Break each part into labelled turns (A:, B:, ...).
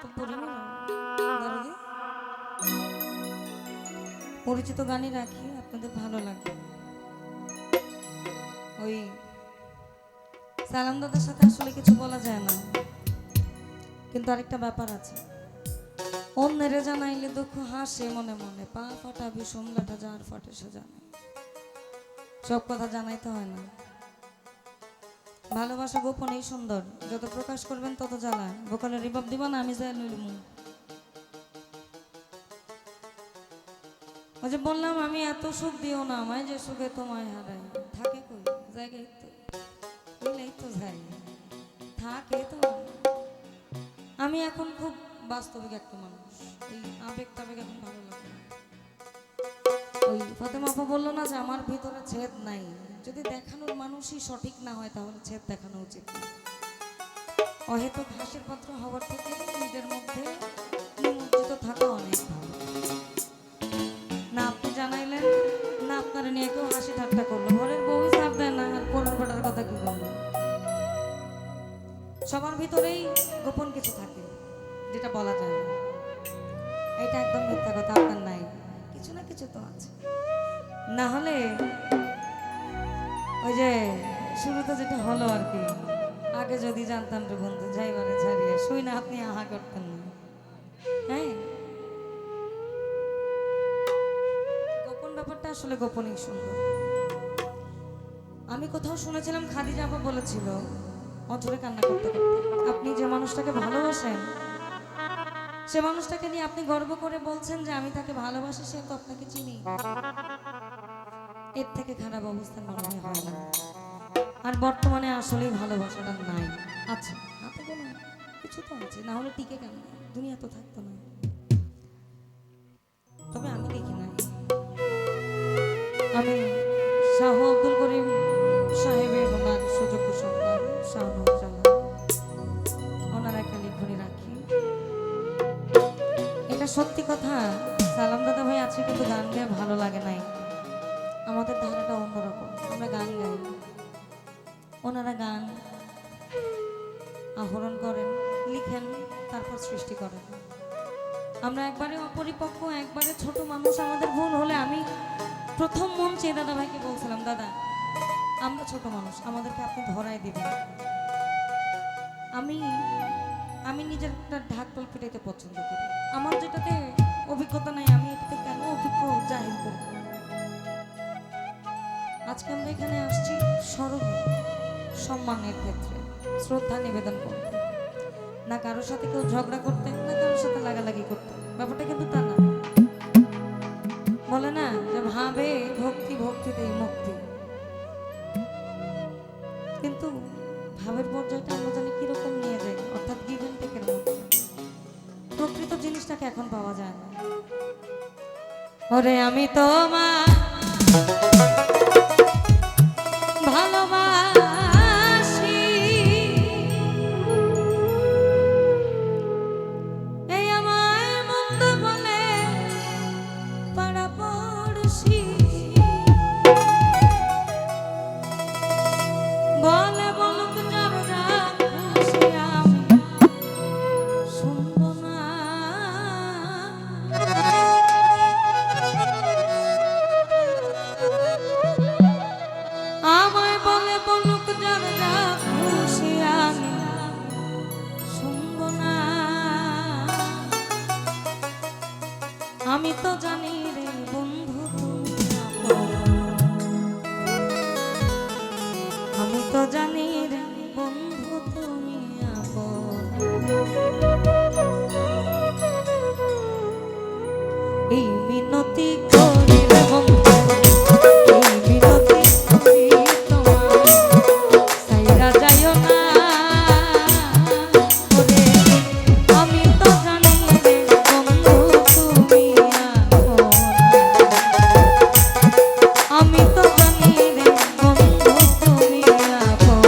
A: তো পরিচিত গানই রাখি, আপনাদের ভালো লাগবে। ওই সালাম দাদার সাথে আসলে কিছু বলা যায় না, কিন্তু আরেকটা ব্যাপার আছে। অন্যের জানাইলে দুঃখ হাসে মনে মনে, পা ফাটা বিষমলাটা যার ফাটে সে জানে। সব কথা জানাইতে হয় না। ভালোবাসা গোপনেই সুন্দর, যত প্রকাশ করবেন তত জ্বালা। ভোকালে রিভাব দিবা না, আমি যাই লইলমু। ওই যে বললাম আমি এত সুখ দিও না আমায়, যে সুখে তোমায় হারাই। থাকে কই জায়গায় তো এই তো যাই থাকে তো। আমি এখন খুব বাস্তবিক একটা মানুষ, এই আবেগ টাবেগ এখন ভালো লাগে না। ওই ফাতেমা আপা বললো না যে আমার ভিতরে ছেদ নাই, যদি দেখানোর মানুষই সঠিক না হয় তাহলে ছেদ দেখানো উচিত না। অহেতুক হাসির পাত্র হওয়ার থেকে নিজের মধ্যে নিমজ্জিত থাকা অনেক ভালো। না আপনি জানাইলেন, না আপনারা নিয়ে কেউ হাসি ঠাট্টা করলো, ঘরের বউই চাপ দেয় না, আর পরের বেটার কথা কি বলবো। সবার ভিতরেই গোপন কিছু থাকে যেটা বলা যায় না। এটা একদম মিথ্যা কথা, আপনার নাই, কিছু না কিছু তো আছে। না হলে ওই যে শুরুতে যেটা হলো আর কি, আগে যদি জানতাম রে বন্ধু যাইবারে ছাড়িয়ে, শুই না আপনি আহা করতেন না। হ্যাঁ, গোপন ব্যাপারটা আসলে গোপনই সুন্দর। আমি কোথাও শুনেছিলাম খাদিজা আপা বলেছিল অঝরে কান্না করতে করতে, আপনি যে মানুষটাকে ভালোবাসেন সে মানুষটাকে নিয়ে আপনি গর্ব করে বলছেন যে আমি তাকে ভালোবাসি, সে তো আপনাকে চিনি। এর থেকে খারাপ অবস্থা মনে হয় না। আর বর্তমানে আসলেই ভালোবাসাটা নাই। আচ্ছা, হাতে কোনো কিছু তো আছে, না হলে টিকে কেন, দুনিয়া তো থাকতো না। তবে আমি দেখি নাই। আমি শাহ আব্দুল করিম সাহেবের ওনার সুযোগ্য সন্তান শাহনূরজাহান, ওনার একটা লিখনি রাখি। এটা সত্যি কথা। সালাম দাদা ভাই আছে কিন্তু গান গেয়ে ভালো লাগে নাই। আমাদের ধারাটা অন্যরকম, আমরা গান গাই, ওনারা গান আহরণ করেন, লিখেন, তারপর সৃষ্টি করেন। আমরা একবারে অপরিপক্ক, একবারে ছোট মানুষ। আমাদের ভুল হলে আমি প্রথম মঞ্চে দাদা ভাইকে বলছিলাম, দাদা আমরা ছোট মানুষ, আমাদেরকে আপনি ধরায় দিবেন। আমি আমি নিজের একটা ঢাকঢোল পিটাইতে পছন্দ করি। আমার যেটাতে অভিজ্ঞতা নাই আমি এটাতে কেন অভিজ্ঞ জাহির করব। আজকে আমরা এখানে আসছি স্মরণে, সম্মানের ক্ষেত্রে শ্রদ্ধা নিবেদন করতে, না কারোর সাথে কেউ ঝগড়া করতে, না কারোর সাথে লাগালাগি করতে। ব্যাপারটা কিন্তু তা না। বলে না যে ভাবে ভক্তি, ভক্তিতেই মুক্তি। কিন্তু ভাবের পর্যায়টা আমরা জানি কিরকম নিয়ে যাই, অর্থাৎ গিভ এন্ড টেকের মধ্যে। প্রকৃত জিনিসটাকে এখন পাওয়া যায় না। ওরে আমি তোমার ভালোবাসি, এই আমায় মন্দ বলে পাড়া পড়শি বলে, বলুক যার যা খুশি আমি শুনবো না। আমায় বলে বলুক যার যা খুশি আমি শুনবো না। আমি তো জানি রে বন্ধু তুমি আপন, আমি তো জানি রে বন্ধু তুমি আপন। এই মিনতি করি রে বন্ধু, এই মিনতি করি তোমায়, সাইরা যাইও না। ওরে আমি তো জানি রে বন্ধু তুমি আপন, আমি তো জানি রে বন্ধু তুমি আপন।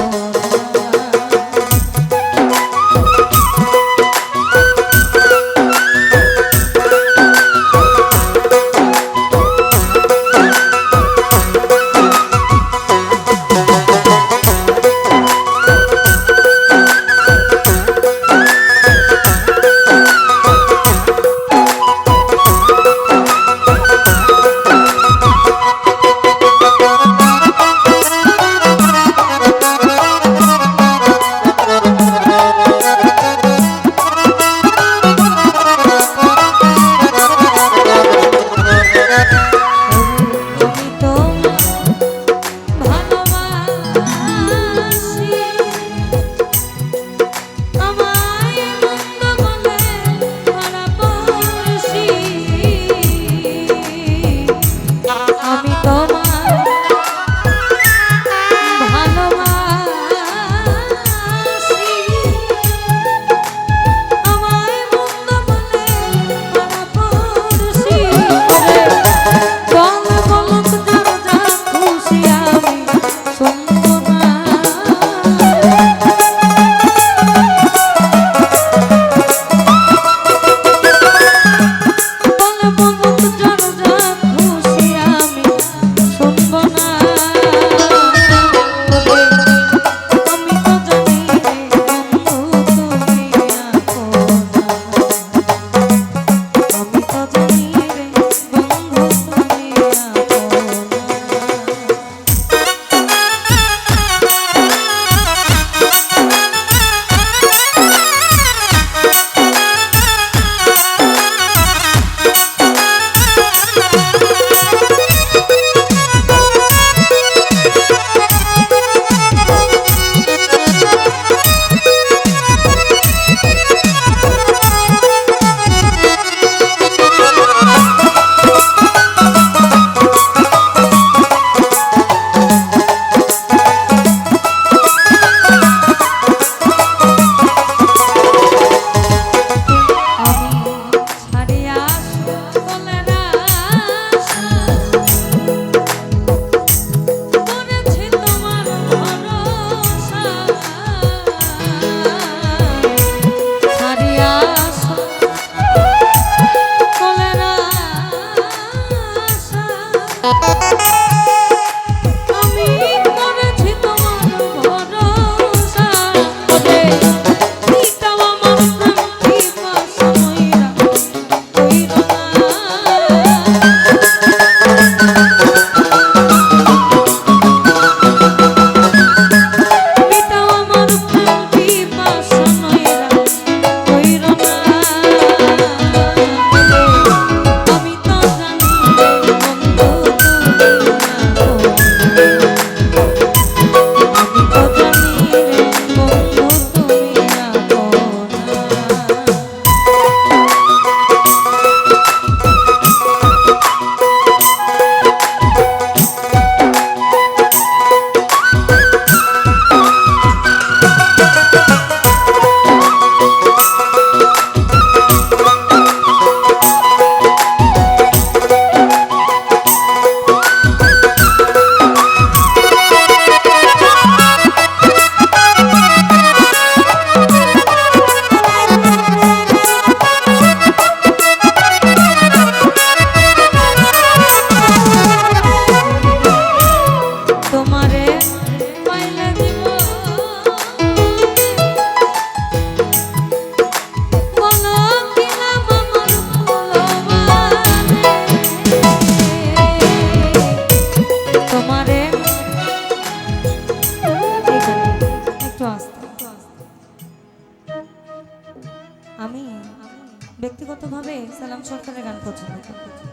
A: ব্যক্তিগতভাবে সালাম সরকারের গান পছন্দ করি,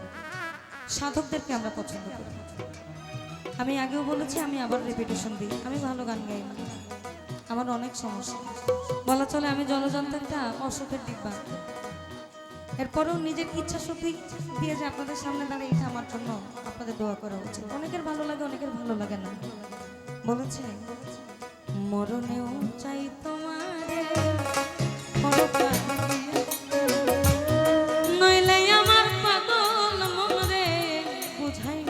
A: সাধকদেরকে আমরা পছন্দ করি। আমি আগেও বলেছি, আমি আবার রিপিটেশন দিই, আমি ভালো গান গাই না, আমার অনেক সমস্যা, বলা চলে আমি জলযন্ত্র একটা অসুখের ডিব্বা। এরপরেও নিজের ইচ্ছা শক্তি দিয়ে যে আপনাদের সামনে দাঁড়িয়ে, এটা আমার জন্য আপনাদের দোয়া করা উচিত। অনেকের ভালো লাগে, অনেকের ভালো লাগে না। বলেছে মরণেও চাই তোমারে, পরকাল দিয়া, নইলে আমার পাগল মনরে বুঝাই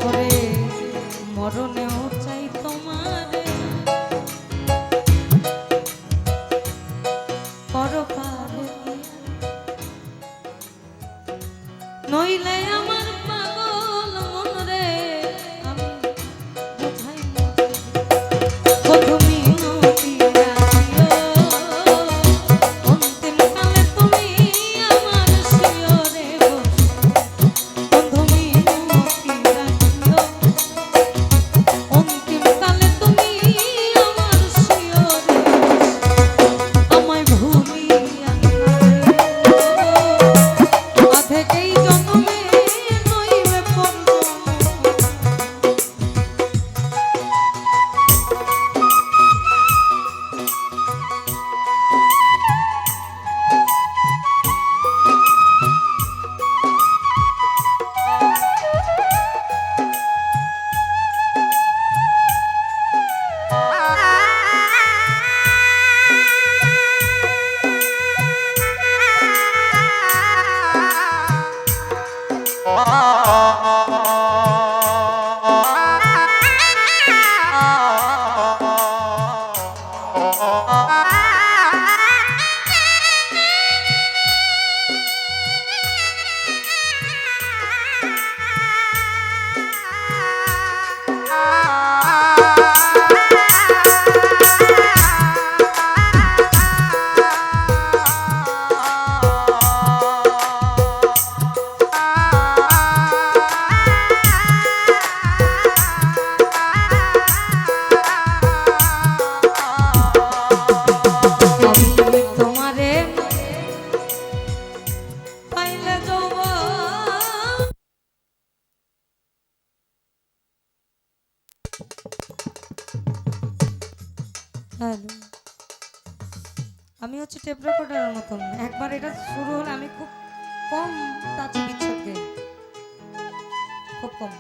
A: ওরে, মরণেও চাই তোমারে, পরকাল দিয়া, নইলে আমার পাগল মনরে আমি বুঝাই তুমি অন্তিম কালে তুমি আমার শিয়রে বন্ধু অন্তিম কালে তুমি আমার শিয়রে আমায় ভুলিয়া থেকেই জন্মে নইবে পরজন্ম। তোমারে পাইলে যৌবন, হ্যালো, আমি হচ্ছে টেপ রেকর্ডারের মতন, একবার এটা শুরু হলে আমি খুব কম টাচে বিচ্ছেদ গাই, খুব কম।